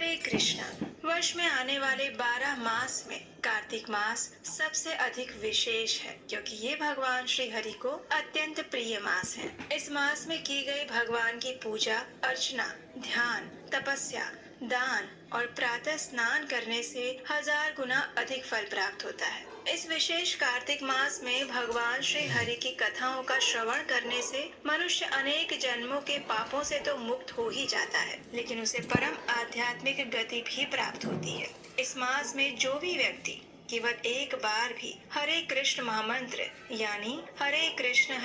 हरे कृष्णा। वर्ष में आने वाले 12 मास में कार्तिक मास सबसे अधिक विशेष है, क्योंकि ये भगवान श्री हरि को अत्यंत प्रिय मास है। इस मास में की गई भगवान की पूजा अर्चना, ध्यान, तपस्या, दान और प्रातः स्नान करने से 1000 गुना अधिक फल प्राप्त होता है। इस विशेष कार्तिक मास में भगवान श्री हरि की कथाओं का श्रवण करने से मनुष्य अनेक जन्मों के पापों से तो मुक्त हो ही जाता है, लेकिन उसे परम आध्यात्मिक गति भी प्राप्त होती है। इस मास में जो भी व्यक्ति केवल एक बार भी हरे कृष्ण महामंत्र यानी हरे कृष्ण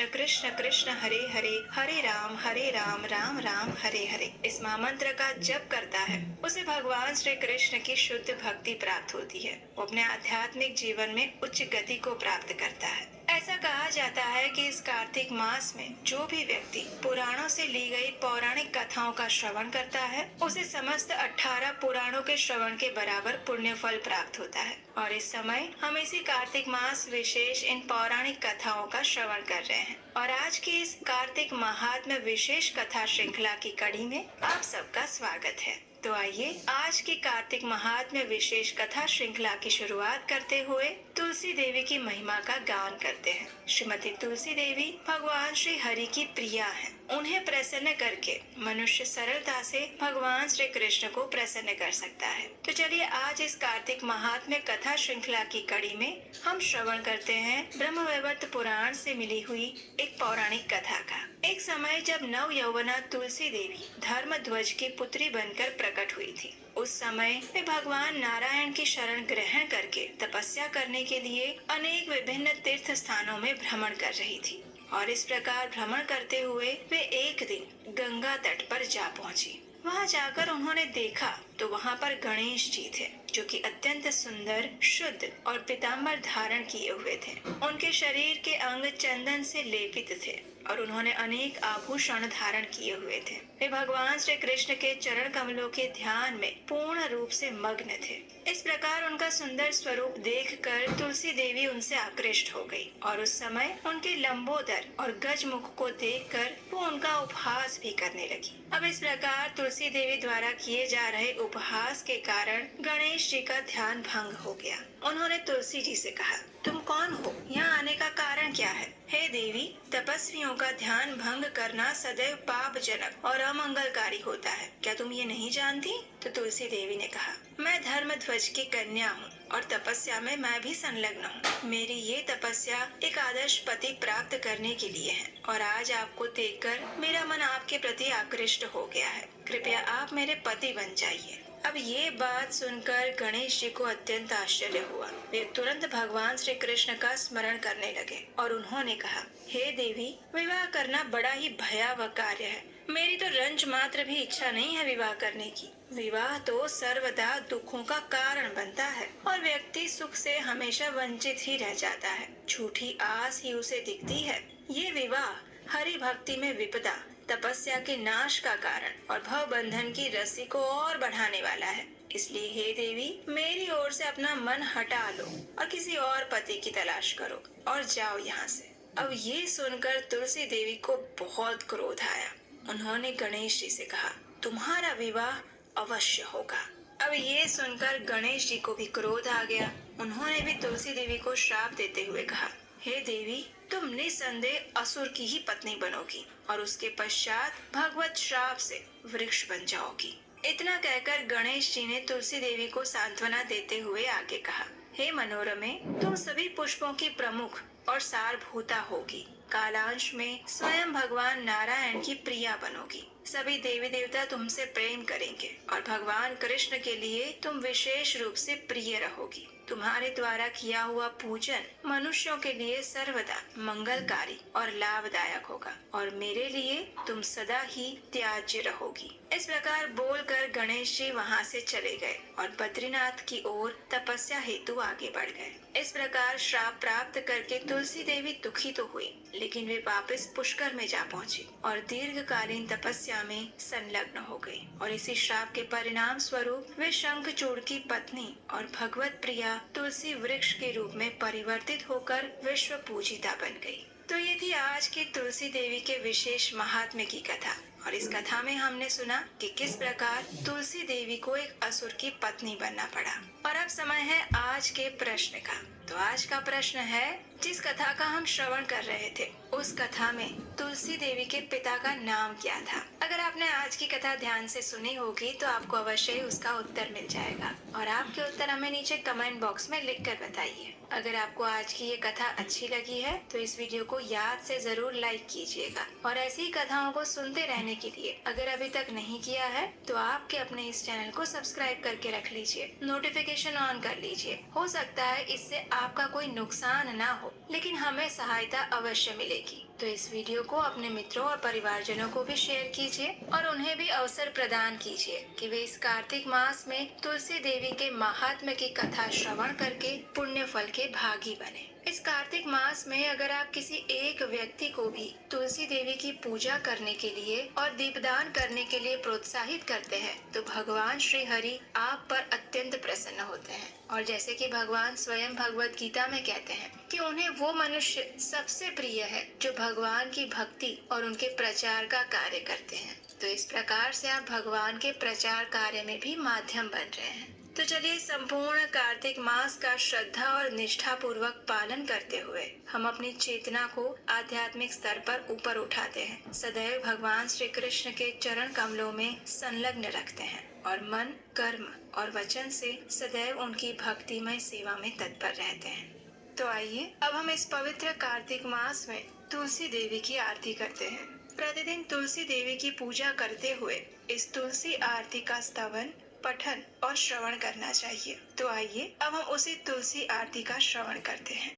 कृष्ण कृष्ण हरे हरे, हरे राम राम राम हरे हरे इस महामंत्र का जप करता है, उसे भगवान श्री कृष्ण की शुद्ध भक्ति प्राप्त होती है। वो अपने आध्यात्मिक जीवन में उच्च गति को प्राप्त करता है। ऐसा कहा जाता है कि इस कार्तिक मास में जो भी व्यक्ति पुराणों से ली गई पौराणिक कथाओं का श्रवण करता है, उसे समस्त 18 पुराणों के श्रवण के बराबर पुण्य फल प्राप्त होता है। और इस समय हम इसी कार्तिक मास विशेष इन पौराणिक कथाओं का श्रवण कर रहे हैं। और आज की इस कार्तिक महात्म्य विशेष कथा श्रृंखला की कड़ी में आप सबका स्वागत है। तो आइए आज की कार्तिक महात्म्य विशेष कथा श्रृंखला की शुरुआत करते हुए तुलसी देवी की महिमा का गान करते हैं। श्रीमती तुलसी देवी भगवान श्री हरि की प्रिया हैं। उन्हें प्रसन्न करके मनुष्य सरलता से भगवान श्री कृष्ण को प्रसन्न कर सकता है। तो चलिए आज इस कार्तिक महात्म्य कथा श्रृंखला की कड़ी में हम श्रवण करते हैं ब्रह्मवैवर्त पुराण से मिली हुई एक पौराणिक कथा का। एक समय जब नव यौवना तुलसी देवी धर्मध्वज की पुत्री बनकर प्रकट हुई थी, उस समय वे भगवान नारायण की शरण ग्रहण करके तपस्या करने के लिए अनेक विभिन्न तीर्थ स्थानों में भ्रमण कर रही थी। और इस प्रकार भ्रमण करते हुए वे एक दिन गंगा तट पर जा पहुंची। वहां जाकर उन्होंने देखा तो वहां पर गणेश जी थे, जो कि अत्यंत सुंदर, शुद्ध और पीताम्बर धारण किए हुए थे। उनके शरीर के अंग चंदन से लेपित थे और उन्होंने अनेक आभूषण धारण किए हुए थे। वे भगवान श्री कृष्ण के चरण कमलों के ध्यान में पूर्ण रूप से मग्न थे। इस प्रकार उनका सुंदर स्वरूप देखकर तुलसी देवी उनसे आकृष्ट हो गई और उस समय उनके लंबोदर और गज मुख को देखकर वो उनका उपहास भी करने लगी। अब इस प्रकार तुलसी देवी द्वारा किए जा रहे उपहास के कारण गणेश जी का ध्यान भंग हो गया। उन्होंने तुलसी जी से कहा, तुम कौन हो? यहाँ आने का कारण क्या है? हे देवी, तपस्वियों का ध्यान भंग करना सदैव पापजनक और अमंगलकारी होता है। क्या तुम ये नहीं जानती? तो तुलसी देवी ने कहा, मैं धर्मध्वज की कन्या हूँ और तपस्या में मैं भी संलग्न हूँ। मेरी ये तपस्या एक आदर्श पति प्राप्त करने के लिए है और आज आपको देखकर मेरा मन आपके प्रति आकृष्ट हो गया है। कृपया आप मेरे पति बन जाइए। अब ये बात सुनकर गणेश जी को अत्यंत आश्चर्य हुआ। वे तुरंत भगवान श्री कृष्ण का स्मरण करने लगे और उन्होंने कहा, हे देवी, विवाह करना बड़ा ही भयावह कार्य है। मेरी तो रंज मात्र भी इच्छा नहीं है विवाह करने की। विवाह तो सर्वदा दुखों का कारण बनता है और व्यक्ति सुख से हमेशा वंचित ही रह जाता है। झूठी आस ही उसे दिखती है। ये विवाह हरि भक्ति में विपदा, तपस्या के नाश का कारण और भव बंधन की रस्सी को और बढ़ाने वाला है। इसलिए हे देवी, मेरी ओर से अपना मन हटा लो और किसी और पति की तलाश करो और जाओ यहाँ से। अब ये सुनकर तुलसी देवी को बहुत क्रोध आया। उन्होंने गणेश जी से कहा, तुम्हारा विवाह अवश्य होगा। अब ये सुनकर गणेश जी को भी क्रोध आ गया। उन्होंने भी तुलसी देवी को श्राप देते हुए कहा, हे देवी, तुम निसंदेह असुर की ही पत्नी बनोगी और उसके पश्चात भगवत श्राप से वृक्ष बन जाओगी। इतना कहकर गणेश जी ने तुलसी देवी को सांत्वना देते हुए आगे कहा, हे मनोरमे, तुम सभी पुष्पों की प्रमुख और सारभूता होगी। कालांश में स्वयं भगवान नारायण की प्रिया बनोगी। सभी देवी देवता तुमसे प्रेम करेंगे और भगवान कृष्ण के लिए तुम विशेष रूप से प्रिय रहोगी। तुम्हारे द्वारा किया हुआ पूजन मनुष्यों के लिए सर्वदा मंगलकारी और लाभदायक होगा और मेरे लिए तुम सदा ही त्याज्य रहोगी। इस प्रकार बोलकर गणेश जी वहाँ से चले गए और बद्रीनाथ की ओर तपस्या हेतु आगे बढ़ गए। इस प्रकार श्राप प्राप्त करके तुलसी देवी दुखी तो हुई, लेकिन वे वापस पुष्कर में जा पहुंची और दीर्घकालीन तपस्या में संलग्न हो गई। और इसी श्राप के परिणाम स्वरूप वे शंखचूड़ की पत्नी और भगवत प्रिया तुलसी वृक्ष के रूप में परिवर्तित होकर विश्व पूजिता बन गई। तो ये थी आज की तुलसी देवी के विशेष महात्म्य की कथा। और इस कथा में हमने सुना कि किस प्रकार तुलसी देवी को एक असुर की पत्नी बनना पड़ा। और अब समय है आज के प्रश्न का। तो आज का प्रश्न है, जिस कथा का हम श्रवण कर रहे थे उस कथा में तुलसी देवी के पिता का नाम क्या था? अगर आपने आज की कथा ध्यान से सुनी होगी तो आपको अवश्य ही उसका उत्तर मिल जाएगा और आपके उत्तर हमें नीचे कमेंट बॉक्स में लिख कर बताइए। अगर आपको आज की ये कथा अच्छी लगी है तो इस वीडियो को याद से जरूर लाइक कीजिएगा और ऐसी ही कथाओं को सुनते रहने के लिए अगर अभी तक नहीं किया है तो आपके अपने इस चैनल को सब्सक्राइब करके रख लीजिए, नोटिफिकेशन ऑन कर लीजिए। हो सकता है इससे आपका कोई नुकसान ना हो लेकिन हमें सहायता अवश्य मिलेगी। तो इस वीडियो को अपने मित्रों और परिवारजनों को भी शेयर कीजिए और उन्हें भी अवसर प्रदान कीजिए कि वे इस कार्तिक मास में तुलसी देवी के महात्म्य की कथा श्रवण करके पुण्य फल के भागी बने। इस कार्तिक मास में अगर आप किसी एक व्यक्ति को भी तुलसी देवी की पूजा करने के लिए और दीपदान करने के लिए प्रोत्साहित करते हैं तो भगवान श्री हरि आप पर अत्यंत प्रसन्न होते हैं। और जैसे कि भगवान स्वयं भगवत गीता में कहते हैं कि उन्हें वो मनुष्य सबसे प्रिय है जो भगवान की भक्ति और उनके प्रचार का कार्य करते हैं। तो इस प्रकार से आप भगवान के प्रचार कार्य में भी माध्यम बन रहे हैं। तो चलिए संपूर्ण कार्तिक मास का श्रद्धा और निष्ठा पूर्वक पालन करते हुए हम अपनी चेतना को आध्यात्मिक स्तर पर ऊपर उठाते हैं, सदैव भगवान श्री कृष्ण के चरण कमलों में संलग्न रखते हैं और मन, कर्म और वचन से सदैव उनकी भक्तिमय सेवा में तत्पर रहते हैं। तो आइए अब हम इस पवित्र कार्तिक मास में तुलसी देवी की आरती करते हैं। प्रतिदिन तुलसी देवी की पूजा करते हुए इस तुलसी आरती का स्तवन, पठन और श्रवण करना चाहिए। तो आइए अब हम उसी तुलसी आरती का श्रवण करते हैं।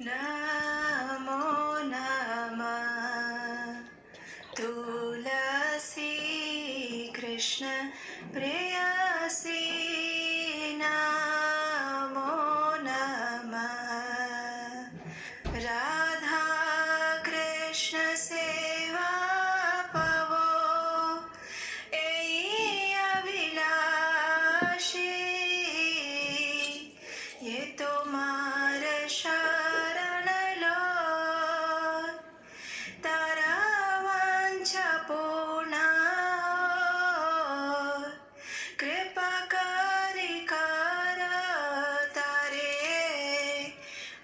नमो नमः तुलसी कृष्ण प्रेयसी, नमो नमः राधा कृष्ण सेवा पवो, ये तुम्हार शरण लो, तारा वांछा पूर्ण कृपा करी कर तारे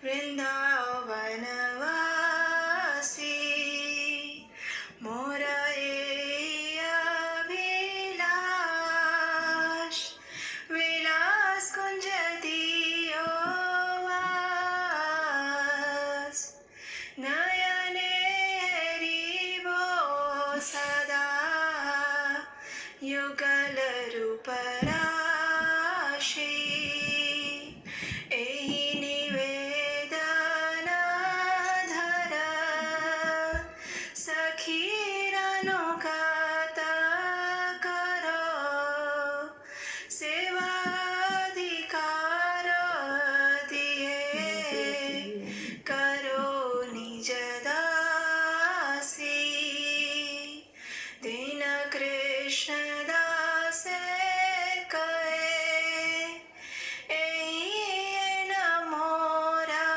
वृंदावन वासी, मोर विलास कुंज दियो वास, नयने हरिबो सदा युगल रूप राशि, एहि निवेदन धर सखीर अनुगत करो, सेवाधिकार दिए करो निज दासी, दीन कृष्ण दास कहे एहि न मोरा,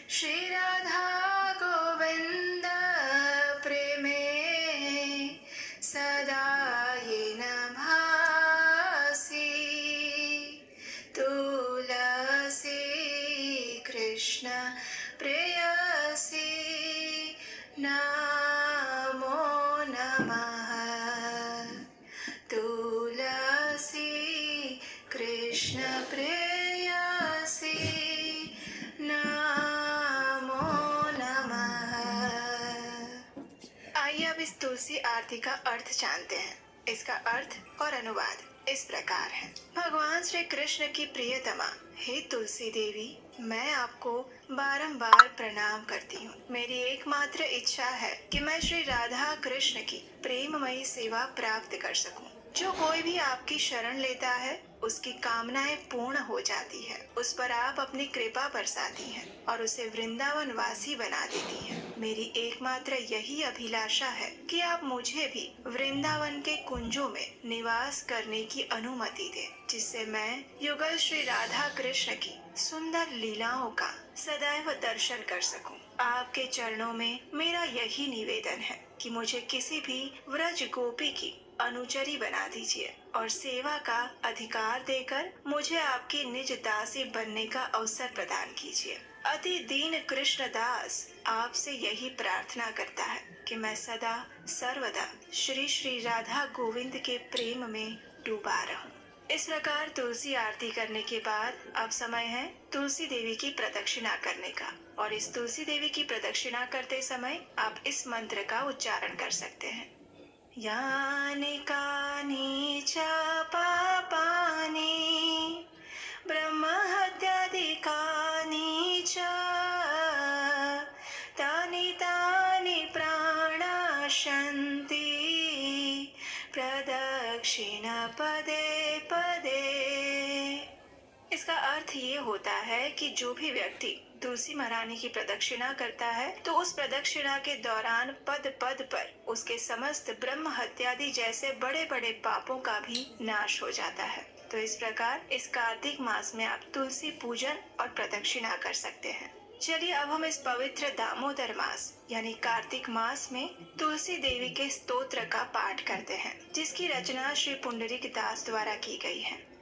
श्री राधा गोविंद प्रेमे सदा ये न भासी, तुलसी कृष्ण प्रेयसी, नमो नमः तुलसी कृष्ण प्रेयसी, नमो नमः। आइए अब इस तुलसी आरती का अर्थ जानते हैं। इसका अर्थ और अनुवाद इस प्रकार है। भगवान श्री कृष्ण की प्रियतमा हे तुलसी देवी, मैं आपको बारंबार प्रणाम करती हूँ। मेरी एकमात्र इच्छा है कि मैं श्री राधा कृष्ण की प्रेममयी सेवा प्राप्त कर सकूं। जो कोई भी आपकी शरण लेता है उसकी कामनाएं पूर्ण हो जाती है, उस पर आप अपनी कृपा बरसाती हैं और उसे वृंदावन वासी बना देती हैं। मेरी एकमात्र यही अभिलाषा है कि आप मुझे भी वृंदावन के कुंजों में निवास करने की अनुमति दें, जिससे मैं युगल श्री राधा कृष्ण की सुंदर लीलाओं का सदैव दर्शन कर सकूं। आपके चरणों में मेरा यही निवेदन है कि मुझे किसी भी व्रज गोपी की अनुचरी बना दीजिए और सेवा का अधिकार देकर मुझे आपकी निज दासी बनने का अवसर प्रदान कीजिए। अति दीन कृष्ण दास आपसे यही प्रार्थना करता है कि मैं सदा सर्वदा श्री श्री राधा गोविंद के प्रेम में डूबा रहूं। इस प्रकार तुलसी आरती करने के बाद अब समय है तुलसी देवी की प्रदक्षिणा करने का। और इस तुलसी देवी की प्रदक्षिणा करते समय आप इस मंत्र का उच्चारण कर सकते हैं। यानि कानि च पापानि ब्रह्महत्यादिकानि च तानि तानि प्राणाशन्ति प्रदक्षिण पदे पदे। इसका अर्थ ये होता है कि जो भी व्यक्ति तुलसी महारानी की प्रदक्षिणा करता है तो उस प्रदक्षिणा के दौरान पद पद पर उसके समस्त ब्रह्म हत्यादि जैसे बड़े बड़े पापों का भी नाश हो जाता है। तो इस प्रकार इस कार्तिक मास में आप तुलसी पूजन और प्रदक्षिणा कर सकते हैं। चलिए अब हम इस पवित्र दामोदर मास यानी कार्तिक मास में तुलसी देवी के स्तोत्र का पाठ करते हैं, जिसकी रचना श्री पुंडरीक दास द्वारा की गई है।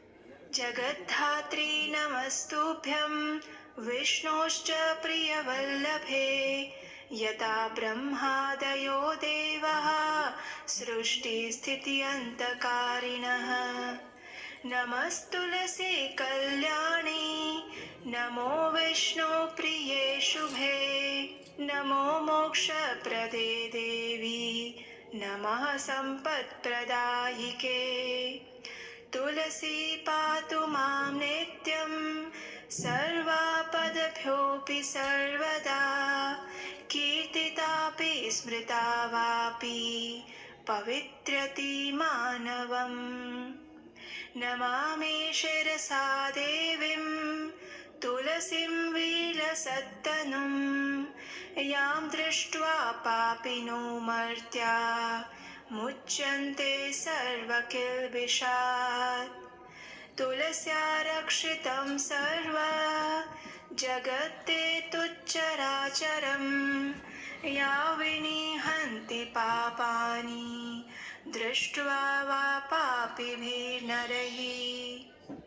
जगद्धात्री नमस्तुभ्यं विष्णोश्च प्रियवल्लभे यदा ब्रह्मादयो देवाः सृष्टिस्थित्यन्तकारिणः। नमस्तुलसी कल्याणी नमो विष्णु प्रिये शुभे नमो मोक्षप्रदे देवी नमः सम्पत्प्रदायिके। तुलसी पातु मां नित्यं सर्वापदभ्योऽपि सर्वदा कीर्तितापि स्मृता वापि पवित्रति मानवम्। नमामि शिरसा देवीं तुलसीं विलसत्तनुं यां दृष्ट्वा पापिनो मर्त्या मुच्यन्ते सर्वकिल्बिषात्। तुलस्या रक्षितं सर्व जगत्ते तुच्चराचरं या विनिहन्ति पापानि दृष्ट्वा वा पापिभिर्नरैः।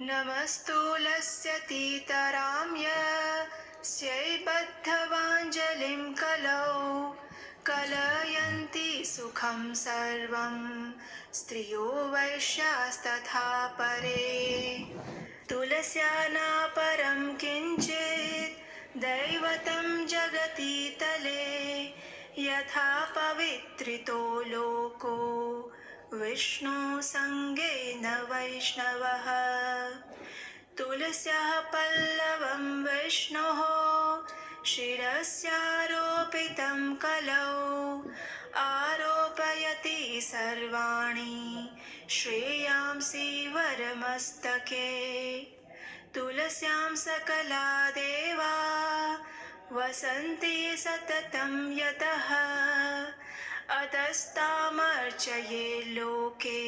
नमस्तुलस्यतीतरां यस्यै बद्धवाञ्जलिं कलौ कलयन्ति सुखं सर्वं स्त्रियो वैश्यास्तथा परे। तुलस्या नापरं किञ्चित् दैवतं जगति तले यथा पवित्रितो लोको विष्णु संगेन वैष्णवः। तुलस्याः पल्लवं विष्णोः शिरस्यारोपितं कलौ आरोपयति सर्वाणि श्रेयांसि वरमस्तके। तुलस्यां सकला देवा वसन्ति सततं यतः अतस्तामर्चये लोके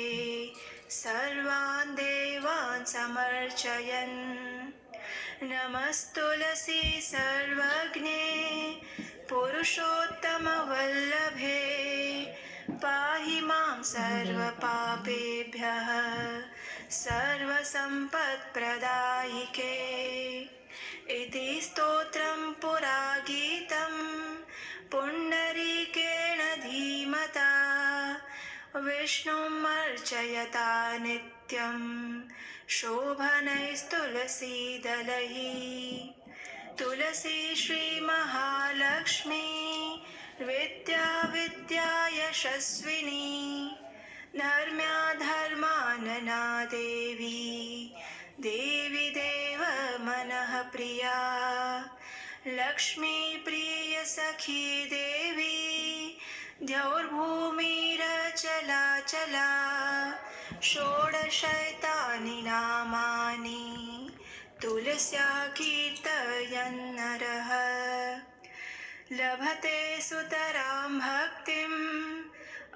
सर्वान् देवान् समर्चयन्। नमस्तुलसी सर्वज्ञे पुरुषोत्तमवल्लभे पाहि मां सर्वपापेभ्यः सर्वसम्पत्प्रदायिके। इति स्तोत्रं पुरा गीतं पुण्डरीकेण धीमता विष्णुम् अर्चयता नित्यं शोभनैस्तुलसीदलैः। तुलसी श्री महालक्ष्मी विद्या विद्या यशस्विनी धर्म्या धर्मानना देवी देवी देव मनः प्रिया। लक्ष्मी प्रिय सखी देवी द्यौर्भूमिरचला चला षोडशैतानि नामानि तुलस्या कीर्तयन् नरः। लभते सुतरां भक्तिम्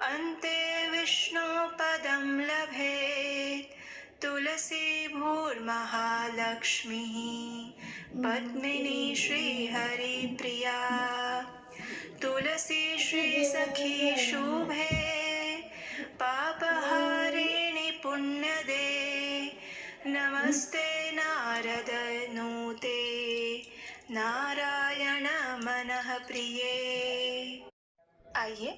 अन्ते विष्णुपदं लभेत्। तुलसी भूर्महालक्ष्मी पद्मिनी श्री हरि प्रिया, तुलसी श्री सखी शुभे, पापहारिणि पुण्यदे, नमस्ते नारद नूते, नारायण मनः प्रिये। आइए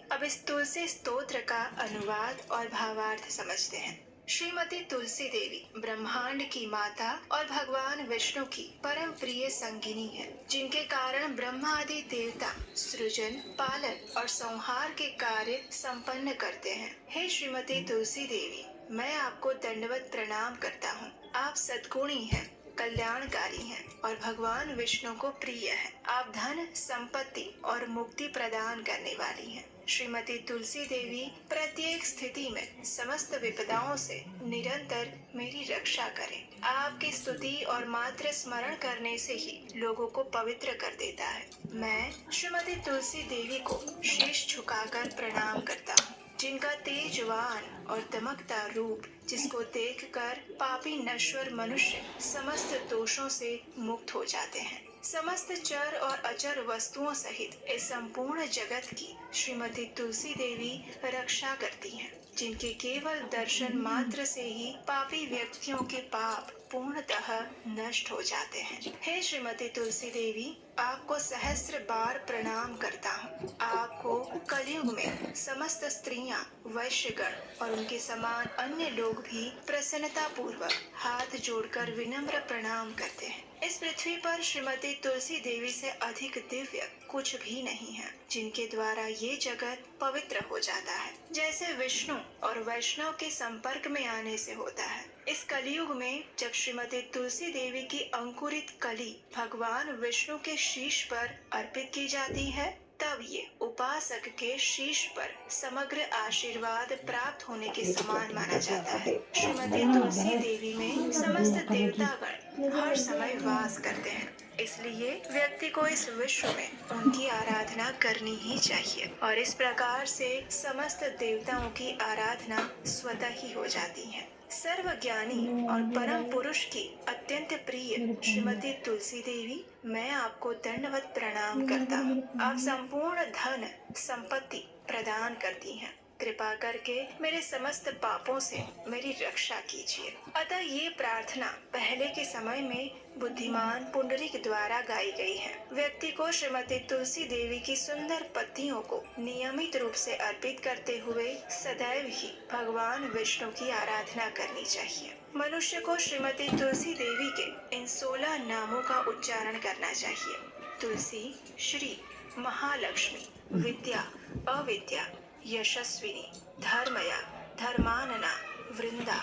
अब इस तुलसी स्तोत्र का अनुवाद और भावार्थ समझते हैं। श्रीमती तुलसी देवी ब्रह्मांड की माता और भगवान विष्णु की परम प्रिय संगिनी है, जिनके कारण ब्रह्मा आदि देवता सृजन, पालन और संहार के कार्य संपन्न करते हैं। हे श्रीमती तुलसी देवी, मैं आपको दंडवत प्रणाम करता हूँ। आप सद्गुणी हैं, कल्याणकारी हैं और भगवान विष्णु को प्रिय है। आप धन, संपत्ति और मुक्ति प्रदान करने वाली हैं। श्रीमती तुलसी देवी प्रत्येक स्थिति में समस्त विपदाओं से निरंतर मेरी रक्षा करें। आपकी स्तुति और मात्र स्मरण करने से ही लोगों को पवित्र कर देता है। मैं श्रीमती तुलसी देवी को शीश झुकाकर प्रणाम करता हूँ, जिनका तेजवान और दमकता रूप, जिसको देखकर पापी नश्वर मनुष्य समस्त दोषों से मुक्त हो जाते हैं। समस्त चर और अचर वस्तुओं सहित इस संपूर्ण जगत की श्रीमती तुलसी देवी रक्षा करती हैं, जिनके केवल दर्शन मात्र से ही पापी व्यक्तियों के पाप पूर्णतः नष्ट हो जाते हैं। हे श्रीमती तुलसी देवी, आपको सहस्त्र बार प्रणाम करता हूँ। आपको कलयुग में समस्त स्त्रियां, वैश्यगण और उनके समान अन्य लोग भी प्रसन्नता पूर्वक हाथ जोड़कर विनम्र प्रणाम करते हैं। इस पृथ्वी पर श्रीमती तुलसी देवी से अधिक दिव्य कुछ भी नहीं है, जिनके द्वारा ये जगत पवित्र हो जाता है, जैसे विष्णु और वैष्णव के संपर्क में आने से होता है। इस कलयुग में जब श्रीमती तुलसी देवी की अंकुरित कली भगवान विष्णु के शीश पर अर्पित की जाती है, तब ये उपासक के शीश पर समग्र आशीर्वाद प्राप्त होने के समान माना जाता है। श्रीमती तुलसी देवी में समस्त देवतागण हर समय वास करते हैं, इसलिए व्यक्ति को इस विश्व में उनकी आराधना करनी ही चाहिए और इस प्रकार से समस्त देवताओं की आराधना स्वतः ही हो जाती है। सर्वज्ञानी और परम पुरुष की अत्यंत प्रिय श्रीमती तुलसी देवी, मैं आपको दंडवत प्रणाम करता हूँ। आप संपूर्ण धन संपत्ति प्रदान करती हैं। कृपा करके मेरे समस्त पापों से मेरी रक्षा कीजिए। अतः ये प्रार्थना पहले के समय में बुद्धिमान पुंडरीक द्वारा गाई गई है। व्यक्ति को श्रीमती तुलसी देवी की सुंदर पत्तियों को नियमित रूप से अर्पित करते हुए सदैव ही भगवान विष्णु की आराधना करनी चाहिए। मनुष्य को श्रीमती तुलसी देवी के इन 16 नामों का उच्चारण करना चाहिए। तुलसी, श्री, महालक्ष्मी, विद्या, अविद्या, यशस्विनी, धर्मया, धर्मानना, वृंदा,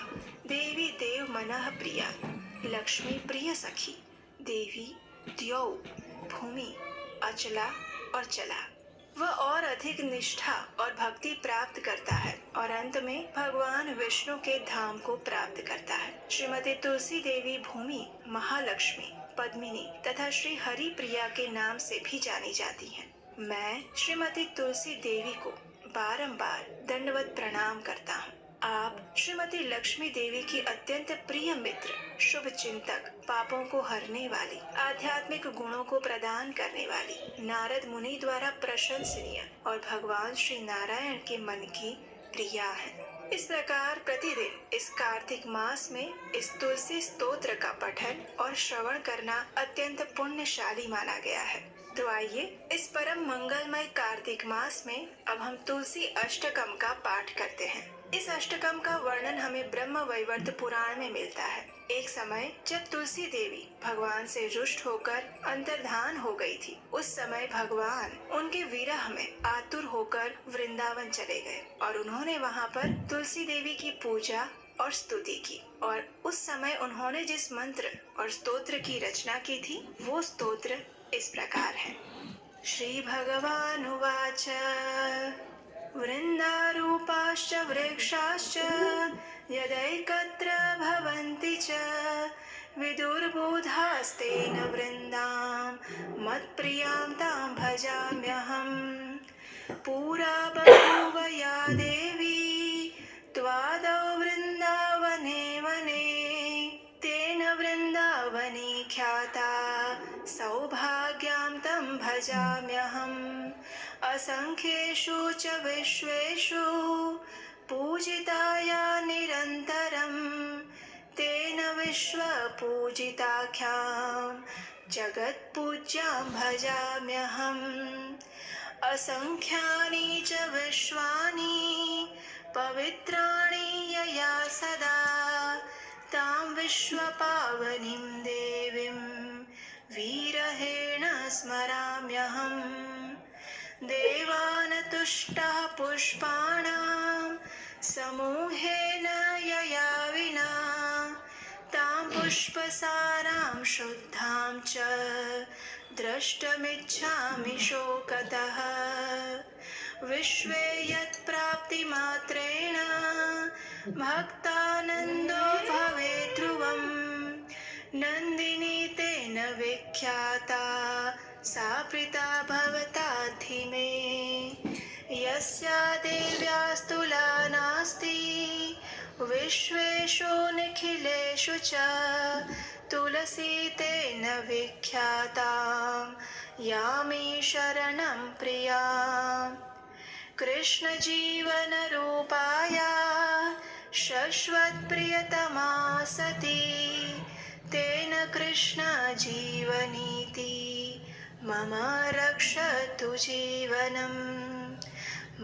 देवी देव मनः प्रिया, लक्ष्मी प्रिय सखी, देवी, द्यौ, भूमि, अचला और चला। वह और अधिक निष्ठा और भक्ति प्राप्त करता है और अंत में भगवान विष्णु के धाम को प्राप्त करता है। श्रीमती तुलसी देवी भूमि, महालक्ष्मी, पद्मिनी तथा श्री हरि प्रिया के नाम से भी जानी जाती हैं। मैं श्रीमती तुलसी देवी को बारंबार दंडवत प्रणाम करता हूँ। आप श्रीमती लक्ष्मी देवी की अत्यंत प्रिय मित्र, शुभ चिंतक, पापों को हरने वाली, आध्यात्मिक गुणों को प्रदान करने वाली, नारद मुनि द्वारा प्रशंसनीय और भगवान श्री नारायण के मन की प्रिया है। इस प्रकार प्रतिदिन इस कार्तिक मास में इस तुलसी स्तोत्र का पठन और श्रवण करना अत्यंत पुण्यशाली माना गया है। तो आइए इस परम मंगलमय कार्तिक मास में अब हम तुलसी अष्टकम का पाठ करते हैं। इस अष्टकम का वर्णन हमें ब्रह्म वैवर्त पुराण में मिलता है। एक समय जब तुलसी देवी भगवान से रुष्ट होकर अंतर्धान हो गई थी, उस समय भगवान उनके विरह में आतुर होकर वृंदावन चले गए और उन्होंने वहाँ पर तुलसी देवी की पूजा और स्तुति की। और उस समय उन्होंने जिस मंत्र और स्तोत्र की रचना की थी, वो स्तोत्र इस प्रकार है। श्री भगवानुवाच वृन्दारूपाश्च वृक्षाश्च यदैकत्र भवन्ति च विदुर्बोधास्तेन वृन्दां मत्प्रियां तां भजाम्यहम्। पुरा बभूव या देवी त्वादौ वृन्दावने वने तेन वृन्दावनी असंख्येषु च विश्वेषु पूजिताया निरन्तरं तेन विश्वपूजिताख्यां जगत्पूज्यां भजाम्यहम्। असंख्यानि च विश्वानि पवित्राणि यया सदा तां विश्वपावनीं देवीं वीरहेण स्मराम्यहम्। देवान् तुष्टाः पुष्पाणां समूहेन यया विना तां पुष्पसारां शुद्धां च द्रष्टुमिच्छामि शोकतः। विश्वे यत्प्राप्तिमात्रेण भक्तानन्दो भवेत् ध्रुवम् नन्दिनी तेन विख्याता सा प्रीता भवता धीमे। यस्या देव्यास्तुला नास्ति विश्वेषु निखिलेषु च तुलसी तेन विख्याता यामि शरणं प्रिया। कृष्ण जीवन रूपाया शश्वत्प्रियतमा सती तेन कृष्ण जीवनीति मम रक्षतु जीवनम्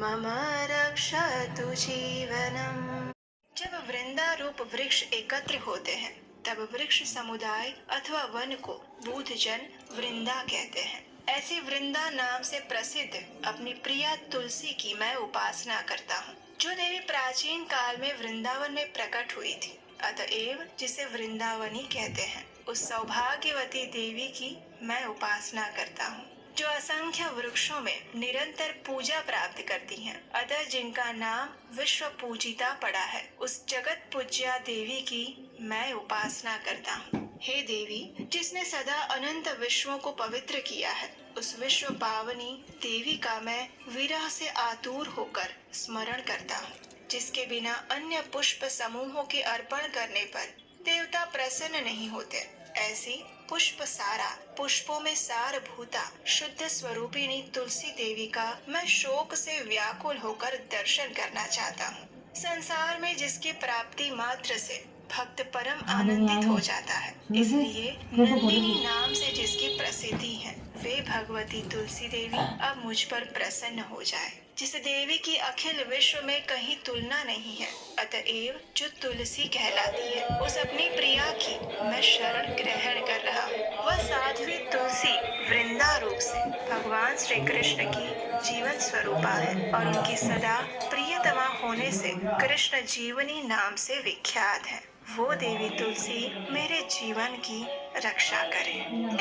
मम रक्षतु जीवनम्। जब वृंदा रूप वृक्ष एकत्र होते हैं तब वृक्ष समुदाय अथवा वन को बूढ़जन वृंदा कहते हैं। ऐसी वृंदा नाम से प्रसिद्ध अपनी प्रिया तुलसी की मैं उपासना करता हूँ, जो देवी प्राचीन काल में वृंदावन में प्रकट हुई थी, अतएव जिसे वृंदावनी कहते हैं। उस सौभाग्यवती देवी की मैं उपासना करता हूँ, जो असंख्य वृक्षों में निरंतर पूजा प्राप्त करती हैं, अतः जिनका नाम विश्व पूजिता पड़ा है। उस जगत पूज्या देवी की मैं उपासना करता हूँ। हे देवी, जिसने सदा अनंत विश्वों को पवित्र किया है, उस विश्व पावनी देवी का मैं विरह से आतुर होकर स्मरण करता हूँ, जिसके बिना अन्य पुष्प समूहों के अर्पण करने पर देवता प्रसन्न नहीं होते। ऐसी पुष्प सारा पुष्पों में सार भूता शुद्ध स्वरूपिणी तुलसी देवी का मैं शोक से व्याकुल होकर दर्शन करना चाहता हूँ। संसार में जिसकी प्राप्ति मात्र से भक्त परम आनंदित हो जाता है, इसलिए नंदिनी नाम से जिसकी प्रसिद्धि है, वे भगवती तुलसी देवी अब मुझ पर प्रसन्न हो जाए। जिस देवी की अखिल विश्व में कहीं तुलना नहीं है, अतएव जो तुलसी कहलाती है, उस अपनी प्रिया की मैं शरण ग्रहण कर रहा हूँ। वह साध्वी तुलसी वृंदा रूप से भगवान श्री कृष्ण की जीवन स्वरूपा है और उनकी सदा प्रियतमा होने से कृष्ण जीवनी नाम से विख्यात है। वो देवी तुलसी मेरे जीवन की रक्षा करे।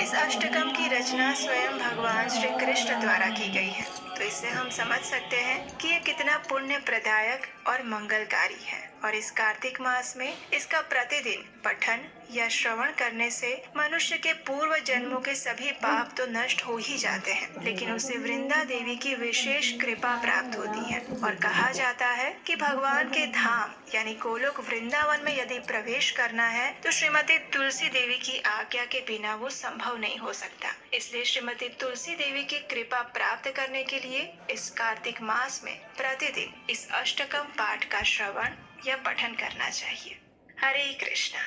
इस अष्टकम की रचना स्वयं भगवान श्री कृष्ण द्वारा की गई है, तो इससे हम समझ सकते हैं कि ये कितना पुण्य प्रदायक और मंगलकारी है। और इस कार्तिक मास में इसका प्रतिदिन पठन या श्रवण करने से मनुष्य के पूर्व जन्मों के सभी पाप तो नष्ट हो ही जाते हैं, लेकिन उसे वृंदा देवी की विशेष कृपा प्राप्त होती है। और कहा जाता है कि भगवान के धाम यानी गोलोक वृंदावन में यदि प्रवेश करना है तो श्रीमती तुलसी देवी की आज्ञा के बिना वो संभव नहीं हो सकता। इसलिए श्रीमती तुलसी देवी की कृपा प्राप्त करने के लिए इस कार्तिक मास में प्रतिदिन इस अष्टकम पाठ का श्रवण या पठन करना चाहिए। हरे कृष्णा।